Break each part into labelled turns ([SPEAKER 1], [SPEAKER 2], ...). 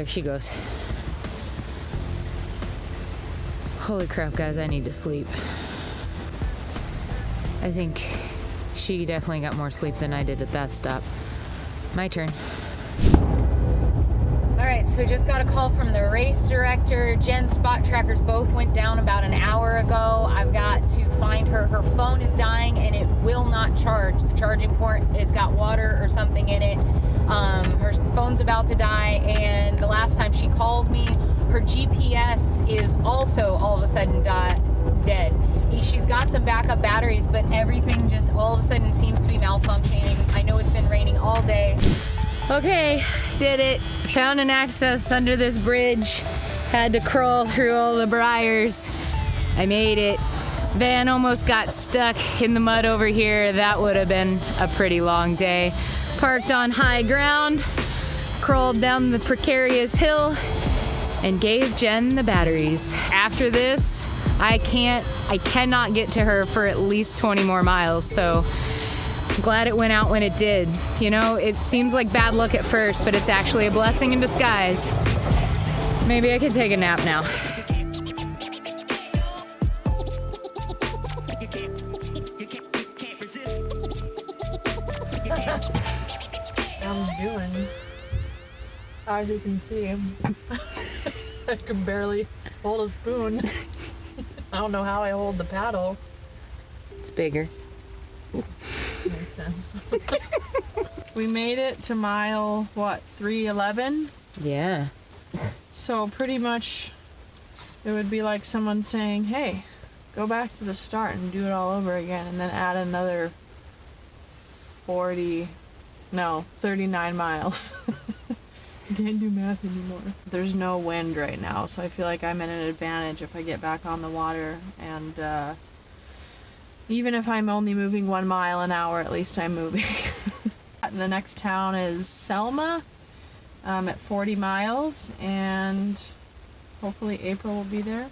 [SPEAKER 1] There she goes. Holy crap, guys, I need to sleep. I think she definitely got more sleep than I did at that stop. My turn. All right, so just got a call from the race director. Jen's spot trackers both went down about an hour ago. I've got to find her. Her phone is dying and it will not charge. The charging port has got water or something in it. Her phone's about to die, and the last time she called me, her GPS is also all of a sudden dead. She's got some backup batteries, but everything just all of a sudden seems to be malfunctioning. I know it's been raining all day. Okay, did it. Found an access under this bridge. Had to crawl through all the briars. I made it. Van almost got stuck in the mud over here. That would have been a pretty long day. Parked on high ground, crawled down the precarious hill, and gave Jen the batteries. After this, I cannot get to her for at least 20 more miles, so I'm glad it went out when it did. You know, it seems like bad luck at first, but it's actually a blessing in disguise. Maybe I can take a nap now.
[SPEAKER 2] I'm doing, as you can see, I can barely hold a spoon. I don't know how I hold the paddle.
[SPEAKER 1] It's bigger.
[SPEAKER 2] Makes sense. We made it to mile, what, 311?
[SPEAKER 1] Yeah.
[SPEAKER 2] So pretty much it would be like someone saying, hey, go back to the start and do it all over again, and then add another 39 miles. I can't do math anymore. There's no wind right now, so I feel like I'm in an advantage if I get back on the water. And even if I'm only moving 1 mile an hour, at least I'm moving. The next town is Selma at 40 miles, and hopefully April will be there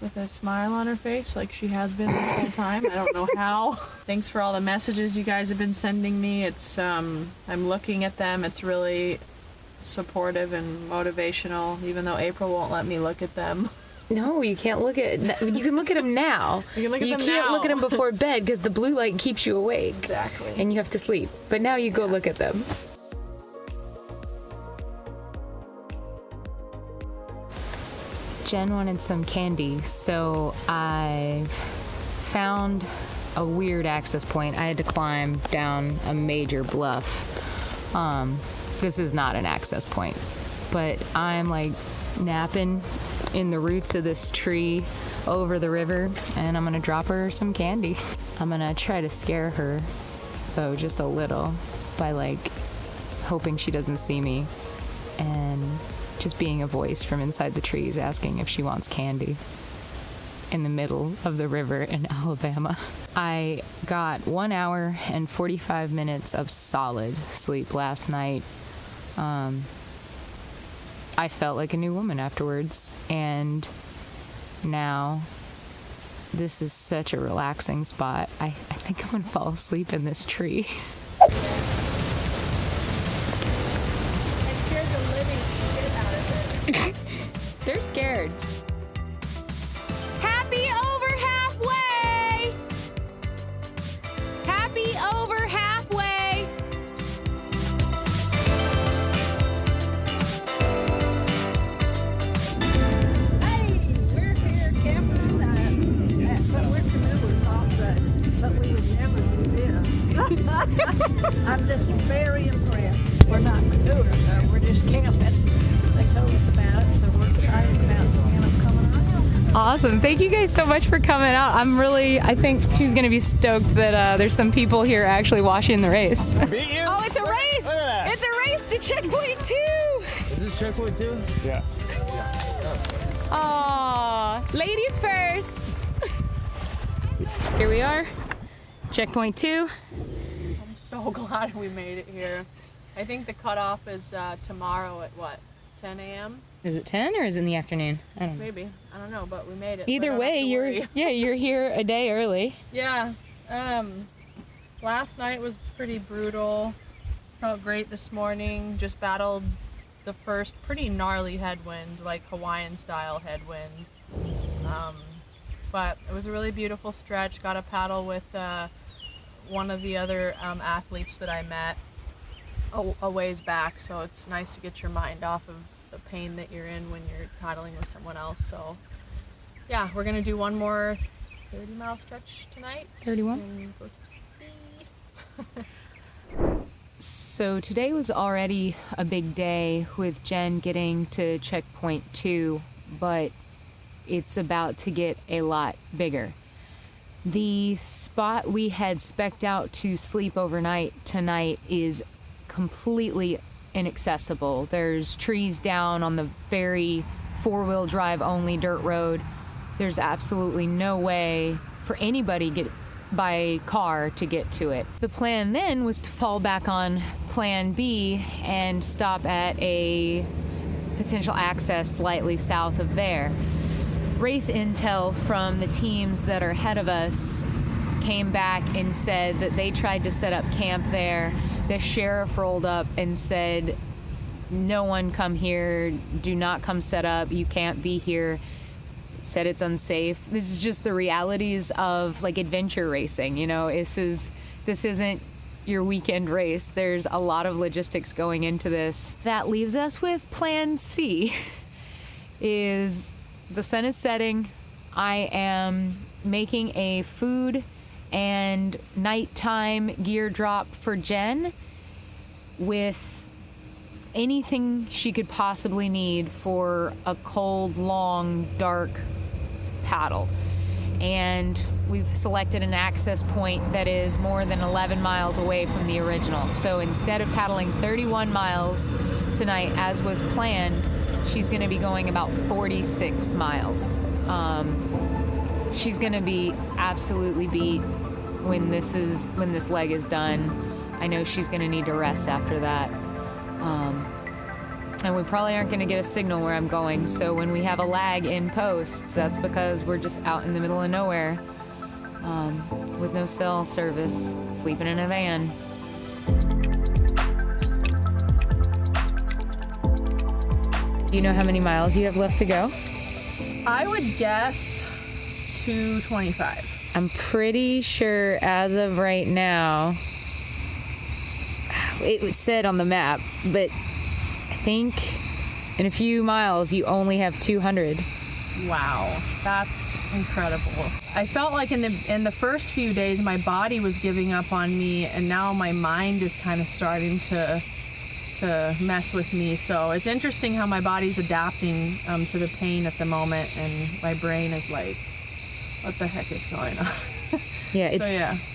[SPEAKER 2] with a smile on her face like she has been this whole time. I don't know how. Thanks for all the messages you guys have been sending me. It's I'm looking at them. It's really supportive and motivational, even though April won't let me look at them.
[SPEAKER 1] No, you can't look at. You can look at them now.
[SPEAKER 2] You
[SPEAKER 1] can't look at them before bed because the blue light keeps you awake.
[SPEAKER 2] Exactly.
[SPEAKER 1] And you have to sleep. But now you go look at them. Jen wanted some candy, so I found a weird access point. I had to climb down a major bluff. This is not an access point, but I'm like napping in the roots of this tree over the river, and I'm gonna drop her some candy. I'm gonna try to scare her, though, just a little, by like hoping she doesn't see me and just being a voice from inside the trees asking if she wants candy in the middle of the river in Alabama. I got 1 hour and 45 minutes of solid sleep last night. I felt like a new woman afterwards, and now this is such a relaxing spot. I think I'm gonna fall asleep in this tree.
[SPEAKER 2] I scared the living shit out of it.
[SPEAKER 1] They're scared. Happy over halfway! Happy over halfway!
[SPEAKER 3] Hey, we're here camping but we're canoers also, but we would never do this. I'm just very impressed. We're not canoers, though. We're just camping. They told us about it, so we're excited about seeing them coming around.
[SPEAKER 1] Awesome. Thank you guys so much for coming out. I think she's going to be stoked that there's some people here actually watching the race.
[SPEAKER 4] Beat you?
[SPEAKER 1] Oh, it's a race!
[SPEAKER 4] Look at that.
[SPEAKER 1] It's a race to checkpoint 2!
[SPEAKER 4] Is this checkpoint 2? Yeah.
[SPEAKER 1] Aw, ladies first. Here we are, checkpoint 2.
[SPEAKER 2] I'm so glad we made it here. I think the cutoff is tomorrow at what, 10 a.m.?
[SPEAKER 1] Is it 10 or is it in the afternoon? I don't know.
[SPEAKER 2] Maybe. I don't know, but we made it.
[SPEAKER 1] Either
[SPEAKER 2] so I don't
[SPEAKER 1] way,
[SPEAKER 2] have to worry.
[SPEAKER 1] you're here a day early.
[SPEAKER 2] Yeah. Last night was pretty brutal. Felt great this morning. Just battled the first pretty gnarly headwind, like Hawaiian style headwind. But it was a really beautiful stretch. Got a paddle with one of the other athletes that I met a ways back, so it's nice to get your mind off of the pain that you're in when you're paddling with someone else. So yeah, we're gonna do one more 30-mile stretch tonight.
[SPEAKER 1] 31?
[SPEAKER 2] And go to sleep.
[SPEAKER 1] So today was already a big day with Jen getting to checkpoint 2, but it's about to get a lot bigger. The spot we had spec'd out to sleep overnight tonight is completely inaccessible. There's trees down on the very four-wheel drive only dirt road. There's absolutely no way for anybody by car to get to it. The plan then was to fall back on plan B and stop at a potential access slightly south of there. Race intel from the teams that are ahead of us came back and said that they tried to set up camp there. The sheriff rolled up and said, no one come here, do not come set up, you can't be here. Said it's unsafe. This is just the realities of like adventure racing, you know. This isn't your weekend race. There's a lot of logistics going into this. That leaves us with plan C. Is the sun is setting. I am making a food and nighttime gear drop for Jen with anything she could possibly need for a cold, long, dark paddle. And we've selected an access point that is more than 11 miles away from the original. So instead of paddling 31 miles tonight as was planned, she's gonna be going about 46 miles. She's gonna be absolutely beat when this leg is done. I know she's gonna need to rest after that. And we probably aren't gonna get a signal where I'm going, so when we have a lag in posts, that's because we're just out in the middle of nowhere with no cell service, sleeping in a van. Do you know how many miles you have left to go?
[SPEAKER 2] I would guess 225.
[SPEAKER 1] I'm pretty sure as of right now, it said on the map, but I think in a few miles you only have 200.
[SPEAKER 2] Wow, that's incredible. I felt like in the first few days my body was giving up on me, and now my mind is kind of starting to mess with me. So it's interesting how my body's adapting to the pain at the moment, and my brain is like, what the heck is going on?
[SPEAKER 1] Yeah,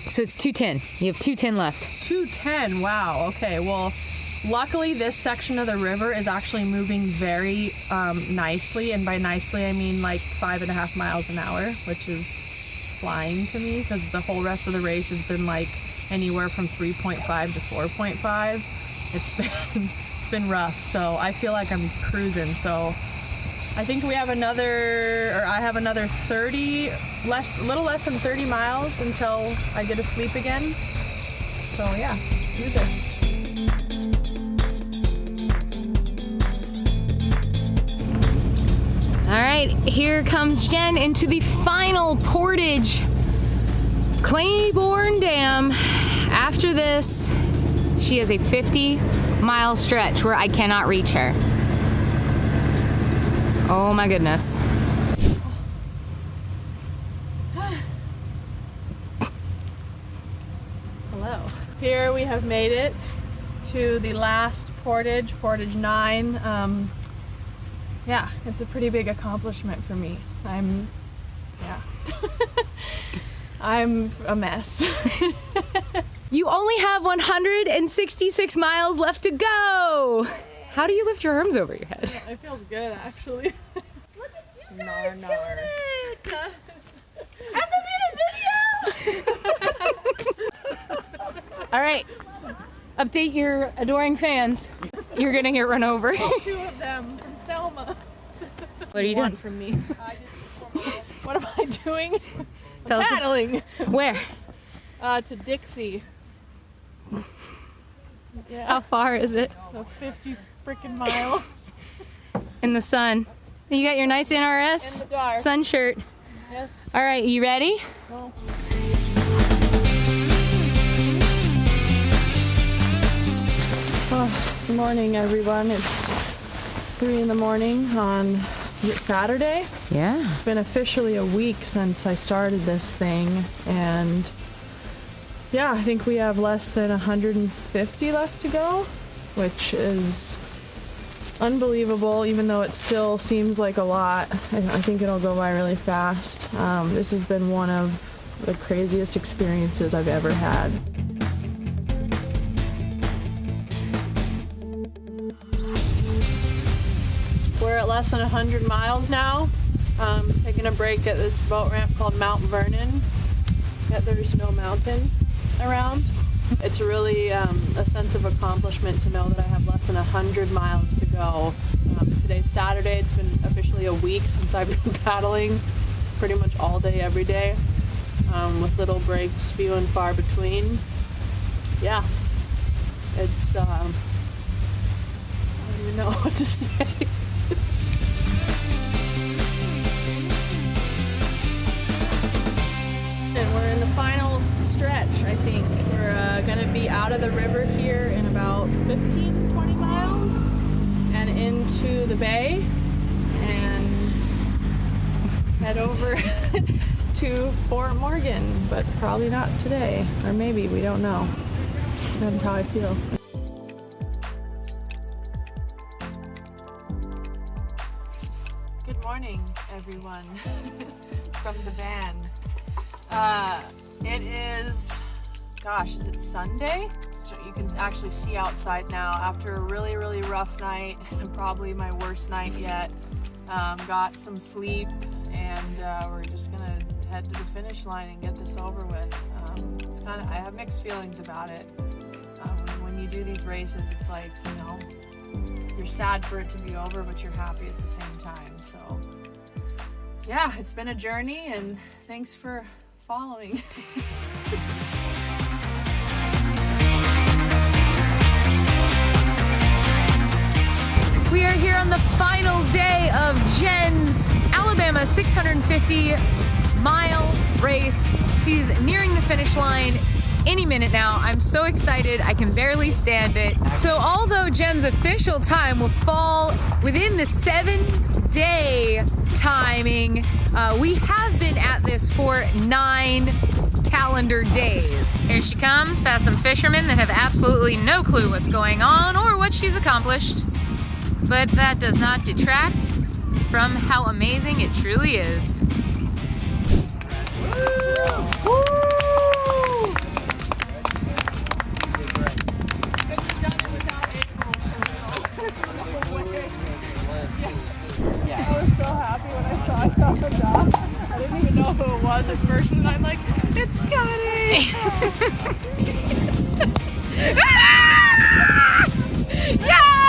[SPEAKER 1] so it's 210. You have 210 left.
[SPEAKER 2] 210, wow, okay. Well, luckily this section of the river is actually moving very nicely, and by nicely I mean like 5.5 miles an hour, which is flying to me, because the whole rest of the race has been like anywhere from 3.5 to 4.5. It's been rough, so I feel like I'm cruising. So I think I have another 30, a little less than 30 miles until I get to sleep again. So yeah, let's do this.
[SPEAKER 1] All right, here comes Jen into the final portage, Claiborne Dam. After this, she has a 50-mile stretch where I cannot reach her. Oh my goodness.
[SPEAKER 2] Hello. Here we have made it to the last portage, portage 9. Yeah, it's a pretty big accomplishment for me. I'm a mess.
[SPEAKER 1] You only have 166 miles left to go. How do you lift your arms over your head?
[SPEAKER 2] It feels good, actually.
[SPEAKER 3] Look at you
[SPEAKER 2] Nar,
[SPEAKER 3] guys
[SPEAKER 2] nar.
[SPEAKER 3] doing it! And the video!
[SPEAKER 1] All right, update your adoring fans. You're gonna get run over.
[SPEAKER 2] 2 of them from Selma.
[SPEAKER 1] What are you
[SPEAKER 2] One
[SPEAKER 1] doing?
[SPEAKER 2] from me. What am I doing?
[SPEAKER 1] Tell us
[SPEAKER 2] Paddling
[SPEAKER 1] where?
[SPEAKER 2] to Dixie.
[SPEAKER 1] How far is it?
[SPEAKER 2] So freaking miles.
[SPEAKER 1] In the sun. You got your nice NRS
[SPEAKER 2] In the dark.
[SPEAKER 1] sun shirt.
[SPEAKER 2] Yes.
[SPEAKER 1] All right, you ready?
[SPEAKER 2] Well. Oh, good morning, everyone. It's 3 in the morning on is it Saturday.
[SPEAKER 1] Yeah.
[SPEAKER 2] It's been officially a week since I started this thing, and yeah, I think we have less than 150 left to go, which is unbelievable, even though it still seems like a lot. I think it'll go by really fast. This has been one of the craziest experiences I've ever had. We're at less than 100 miles now. Taking a break at this boat ramp called Mount Vernon. Yet there's no mountain around. It's really a sense of accomplishment to know that I have less than 100 miles to go. Today's Saturday. It's been officially a week since I've been paddling pretty much all day, every day, with little breaks few and far between. Yeah, it's, I don't even know what to say. And we're in the final stretch, I think. We're gonna be out of the river here in about 15, 20 miles and into the bay and head over to Fort Morgan, but probably not today, or maybe, we don't know. Just depends how I feel. Good morning, everyone, from the van. It is, gosh, is it Sunday? So you can actually see outside now after a really, really rough night, probably my worst night yet. Got some sleep, and we're just gonna head to the finish line and get this over with. It's kind of, I have mixed feelings about it. When you do these races, it's like, you know, you're sad for it to be over, but you're happy at the same time. So yeah, it's been a journey, and thanks for following.
[SPEAKER 1] We are here on the final day of Jen's Alabama 650-mile race. She's nearing the finish line any minute now. I'm so excited, I can barely stand it. So although Jen's official time will fall within the 7-day timing, we have been at this for 9 calendar days. Here she comes, past some fishermen that have absolutely no clue what's going on or what she's accomplished. But that does not detract from how amazing it truly is. Woo!
[SPEAKER 2] I was so happy when I saw it on the dock. I didn't even know who it was at first, and I'm like, it's Scotty!
[SPEAKER 1] Yeah!